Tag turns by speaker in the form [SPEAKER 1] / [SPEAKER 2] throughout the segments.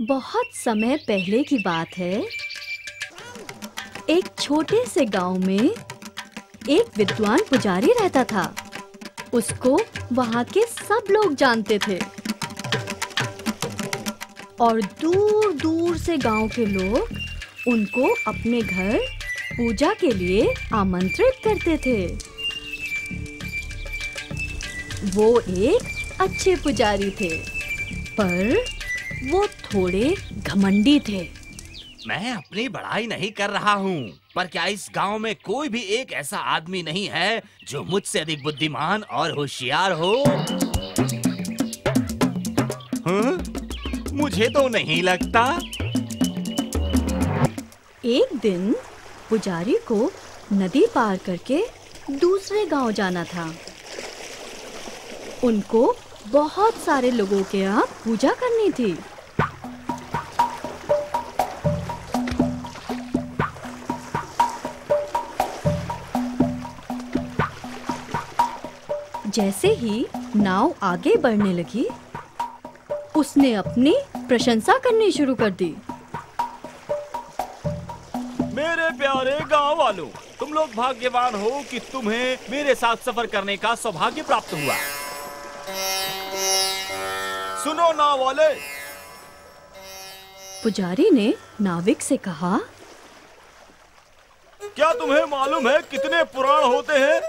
[SPEAKER 1] बहुत समय पहले की बात है। एक छोटे से गांव में एक विद्वान पुजारी रहता था। उसको वहां के सब लोग जानते थे और दूर दूर से गांव के लोग उनको अपने घर पूजा के लिए आमंत्रित करते थे। वो एक अच्छे पुजारी थे, पर वो थोड़े घमंडी थे।
[SPEAKER 2] मैं अपनी बड़ाई नहीं कर रहा हूँ, पर क्या इस गांव में कोई भी एक ऐसा आदमी नहीं है जो मुझसे अधिक बुद्धिमान और होशियार हो? हाँ? मुझे तो नहीं लगता।
[SPEAKER 1] एक दिन पुजारी को नदी पार करके दूसरे गांव जाना था। उनको बहुत सारे लोगों के यहाँ पूजा करनी थी। जैसे ही नाव आगे बढ़ने लगी, उसने अपनी प्रशंसा करनी शुरू कर दी।
[SPEAKER 2] मेरे प्यारे गांव वालों, तुम लोग भाग्यवान हो कि तुम्हें मेरे साथ सफर करने का सौभाग्य प्राप्त हुआ। सुनो नाव वाले।
[SPEAKER 1] पुजारी ने नाविक से कहा,
[SPEAKER 2] क्या तुम्हें मालूम है कितने पुराण होते हैं?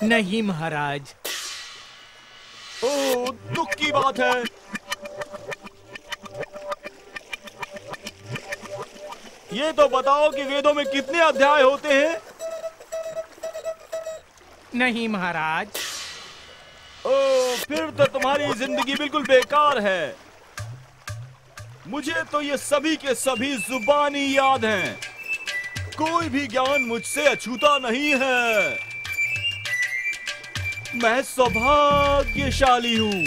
[SPEAKER 3] नहीं महाराज।
[SPEAKER 2] ओह, दुख की बात है। ये तो बताओ कि वेदों में कितने अध्याय होते हैं?
[SPEAKER 3] नहीं महाराज।
[SPEAKER 2] ओह, फिर तो तुम्हारी जिंदगी बिल्कुल बेकार है। मुझे तो ये सभी के सभी जुबानी याद हैं। कोई भी ज्ञान मुझसे अछूता नहीं है। मैं सौभाग्यशाली हूँ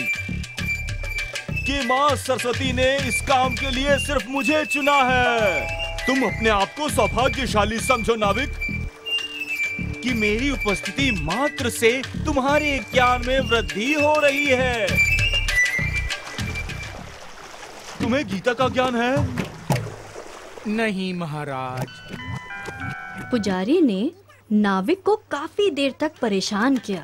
[SPEAKER 2] कि माँ सरस्वती ने इस काम के लिए सिर्फ मुझे चुना है। तुम अपने आप को सौभाग्यशाली समझो नाविक, कि मेरी उपस्थिति मात्र से तुम्हारे ज्ञान में वृद्धि हो रही है। तुम्हें गीता का ज्ञान है?
[SPEAKER 3] नहीं महाराज।
[SPEAKER 1] पुजारी ने नाविक को काफी देर तक परेशान किया।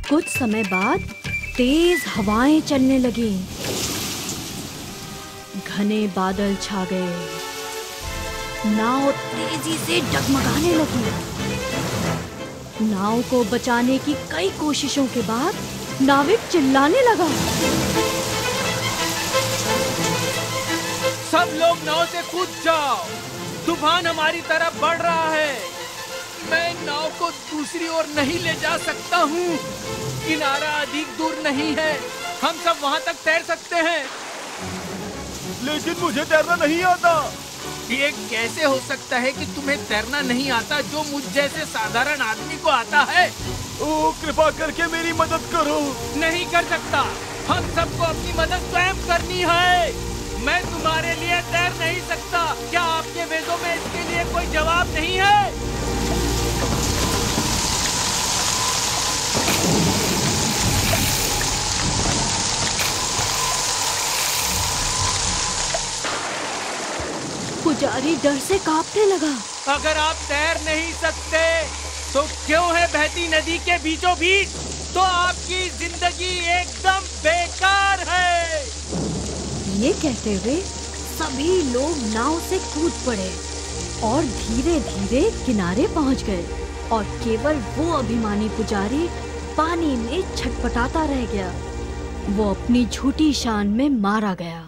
[SPEAKER 1] कुछ समय बाद तेज हवाएं चलने लगी। घने बादल छा गए। नाव तेजी से डगमगाने लगी। नाव को बचाने की कई कोशिशों के बाद नाविक चिल्लाने लगा।
[SPEAKER 3] सब लोग नाव से कूद जाओ, तूफान हमारी तरफ बढ़ रहा है। मैं नाव को दूसरी ओर नहीं ले जा सकता हूँ। किनारा अधिक दूर नहीं है, हम सब वहाँ तक तैर सकते हैं।
[SPEAKER 2] लेकिन मुझे तैरना नहीं आता।
[SPEAKER 3] ये कैसे हो सकता है कि तुम्हें तैरना नहीं आता जो मुझ जैसे साधारण आदमी को आता है?
[SPEAKER 2] ओह, कृपा करके मेरी मदद करो।
[SPEAKER 3] नहीं कर सकता, हम सबको अपनी मदद स्वयं करनी है। मैं तुम्हारे लिए तैर नहीं सकता। क्या आपके वेदों में इसके लिए कोई जवाब नहीं है?
[SPEAKER 1] पुजारी डर से कांपने लगा।
[SPEAKER 3] अगर आप तैर नहीं सकते तो क्यों है बहती नदी के बीचों बीच? तो आपकी जिंदगी एकदम बेकार है।
[SPEAKER 1] ये कहते हुए सभी लोग नाव से कूद पड़े और धीरे धीरे किनारे पहुंच गए और केवल वो अभिमानी पुजारी पानी में छटपटाता रह गया। वो अपनी झूठी शान में मारा गया।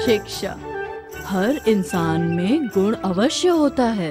[SPEAKER 1] शिक्षा। हर इंसान में गुण अवश्य होता है,